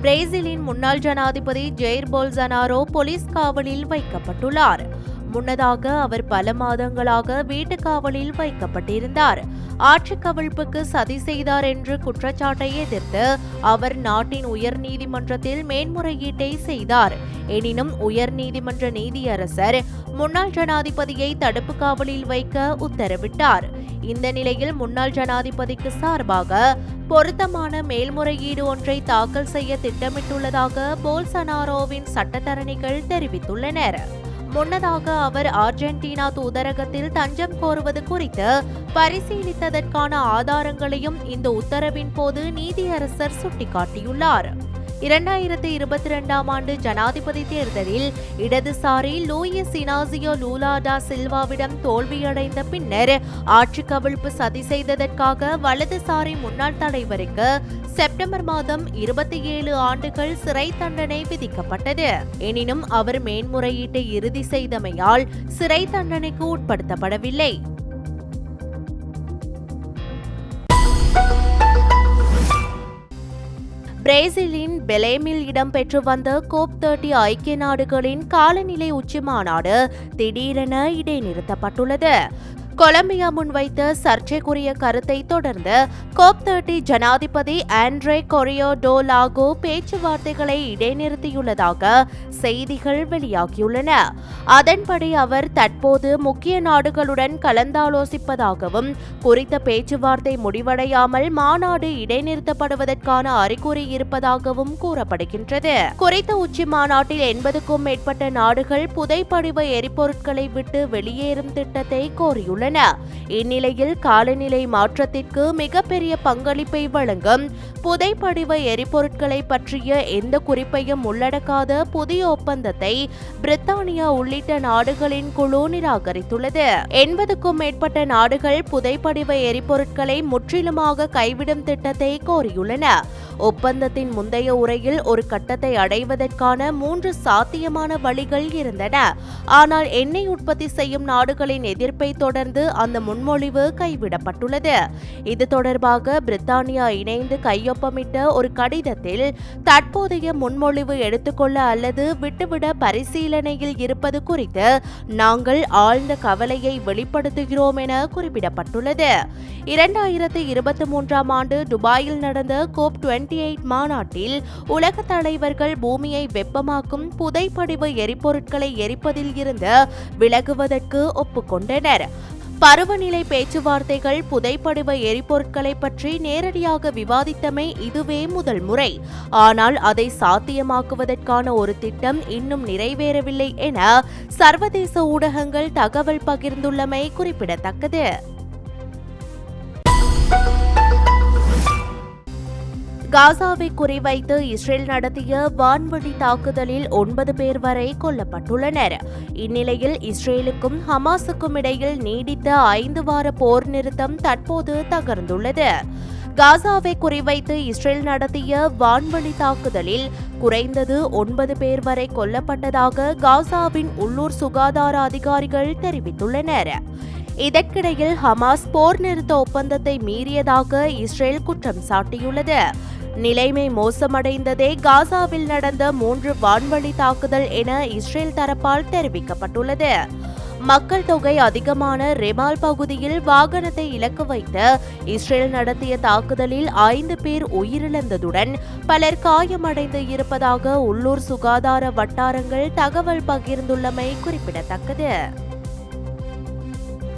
பிரேசிலின் முன்னாள் ஜனாதிபதி ஜெயிர் போல்சனாரோ போலீஸ் காவலில் வைக்கப்பட்டுள்ளார். முன்னதாக அவர் பல மாதங்களாக வீட்டுக் காவலில் வைக்கப்பட்டிருந்தார். ஆட்சி கவிழ்ப்புக்கு சதி செய்தார் என்ற குற்றச்சாட்டை எதிர்த்து அவர் நாட்டின் உயர்நீதிமன்றத்தில் மேன்முறையீட்டை செய்தார். எனினும் உயர்நீதிமன்ற நீதியரசர் முன்னாள் ஜனாதிபதியை தடுப்பு காவலில் வைக்க உத்தரவிட்டார். இந்த நிலையில் முன்னாள் ஜனாதிபதிக்கு சார்பாக பொருத்தமான மேல்முறையீடு ஒன்றை தாக்கல் செய்ய திட்டமிட்டுள்ளதாக போல்சனாரோவின் சட்டத்தரணிகள் தெரிவித்துள்ளனர். முன்னதாக அவர் அர்ஜென்டினா தூதரகத்தில் தஞ்சம் கோருவது குறித்து பரிசீலித்ததற்கான ஆதாரங்களையும் இந்த உத்தரவின் போது நீதியரசர் சுட்டிக்காட்டியுள்ளார். 2022ஆம் ஆண்டு ஜனாதிபதி தேர்தலில் இடதுசாரி லூயிஸ் இனாசியோ லூலா டா சில்வாவிடம் தோல்வியடைந்த பின்னர் ஆட்சி கவிழ்ப்பு சதி செய்ததற்காக வலதுசாரி முன்னாள் தலைவருக்கு செப்டம்பர் மாதம் 27 ஆண்டுகள் சிறை தண்டனை விதிக்கப்பட்டது. எனினும் அவர் மேன்முறையீட்டை இறுதி செய்தமையால் சிறை தண்டனைக்கு உட்படுத்தப்படவில்லை. பிரேசிலின் பெலேமில் இடம்பெற்று வந்த COP30 ஐக்கிய நாடுகளின் காலநிலை உச்சி மாநாடு திடீரென இடைநிறுத்தப்பட்டுள்ளது. கொலம்பியா முன்வைத்த சர்ச்சைக்குரிய கருத்தை தொடர்ந்து COP30 ஜனாதிபதி ஆண்ட்ரே கொரியா டோ லாகோ பேச்சுவார்த்தைகளை இடைநிறுத்தியுள்ளதாக செய்திகள் வெளியாகியுள்ளன. அதன்படி அவர் தற்போது முக்கிய நாடுகளுடன் கலந்தாலோசிப்பதாகவும் குறித்த பேச்சுவார்த்தை முடிவடையாமல் மாநாடு இடைநிறுத்தப்படுவதற்கான அறிகுறி இருப்பதாகவும் கூறப்படுகின்றது. குறித்த உச்சி மாநாட்டில் 80க்கும் மேற்பட்ட நாடுகள் புதைப்படிவ எரிபொருட்களை விட்டு வெளியேறும் திட்டத்தை கோரியுள்ளன. இந்நிலையில் காலநிலை மாற்றத்திற்கு மிகப்பெரிய பங்களிப்பை வழங்கும் புதைப்படிவ எரிபொருட்களை பற்றிய எந்த குறிப்பையும் உள்ளடக்காத புதிய ஒப்பந்தத்தை பிரித்தானியா உள்ளிட்ட நாடுகளின் குழு நிராகரித்துள்ளது. 80க்கும் மேற்பட்ட நாடுகள் புதைப்படிவ எரிபொருட்களை முற்றிலுமாக கைவிடும் திட்டத்தை கோரியுள்ளன. ஒப்பந்தத்தின் முந்தைய உரையில் ஒரு கட்டத்தை அடைவதற்கான 3 சாத்தியமான வழிகள் இருந்தன. ஆனால் எண்ணெய் உற்பத்தி செய்யும் நாடுகளின் எதிர்ப்பை தொடர்ந்து அந்த முன்மொழிவு கைவிடப்பட்டுள்ளது. இது தொடர்பாக பிரித்தானியா இணைந்து கையொப்பமிட்ட ஒரு கடிதத்தில் தற்போதைய முன்மொழிவு எடுத்துக்கொள்ள அல்லது விட்டுவிட பரிசீலனையில் இருப்பது குறித்து நாங்கள் ஆழ்ந்த கவலையை வெளிப்படுத்துகிறோம் என குறிப்பிடப்பட்டுள்ளது. 2023ஆம் ஆண்டு துபாயில் நடந்த COP28 மாநாட்டில் உலக தலைவர்கள் பூமியை வெப்பமாக்கும் புதைப்படிவ எரிபொருட்களை எரிப்பதில் இருந்து விலகுவதற்கு ஒப்புக்கொண்டனர். பருவநிலை பேச்சுவார்த்தைகள் புதைப்படிவ எரிபொருட்களை பற்றி நேரடியாக விவாதித்தமை இதுவே முதல் முறை. ஆனால் அதை சாத்தியமாக்குவதற்கான ஒரு திட்டம் இன்னும் நிறைவேறவில்லை என சர்வதேச ஊடகங்கள் தகவல் பகிர்ந்துள்ளமை குறிப்பிடத்தக்கது. காசாவை குறிவைத்து இஸ்ரேல் நடத்திய வான்வழி தாக்குதலில் 9 பேர் வரை கொல்லப்பட்டுள்ளனர். இந்நிலையில் இஸ்ரேலுக்கும் ஹமாஸுக்கும் இடையில் நீடித்த 5 வார போர் நிறுத்தம் தற்போது தகர்ந்துள்ளது. காசாவை குறிவைத்து இஸ்ரேல் நடத்திய வான்வழி தாக்குதலில் குறைந்தது 9 பேர் வரை கொல்லப்பட்டதாக காசாவின் உள்ளூர் சுகாதார அதிகாரிகள் தெரிவித்துள்ளனர். இதற்கிடையில் ஹமாஸ் போர் நிறுத்த ஒப்பந்தத்தை மீறியதாக இஸ்ரேல் குற்றம் சாட்டியுள்ளது. நிலைமை மோசமடைந்ததே காசாவில் நடந்த 3 வான்வழி தாக்குதல் என இஸ்ரேல் தரப்பால் தெரிவிக்கப்பட்டுள்ளது. மக்கள் தொகை அதிகமான ரெமால் பகுதியில் வாகனத்தை இலக்கு வைத்து இஸ்ரேல் நடத்திய தாக்குதலில் 5 பேர் உயிரிழந்ததுடன் பலர் காயமடைந்து இருப்பதாக உள்ளூர் சுகாதார வட்டாரங்கள் தகவல் பகிர்ந்துள்ளமை குறிப்பிடத்தக்கது.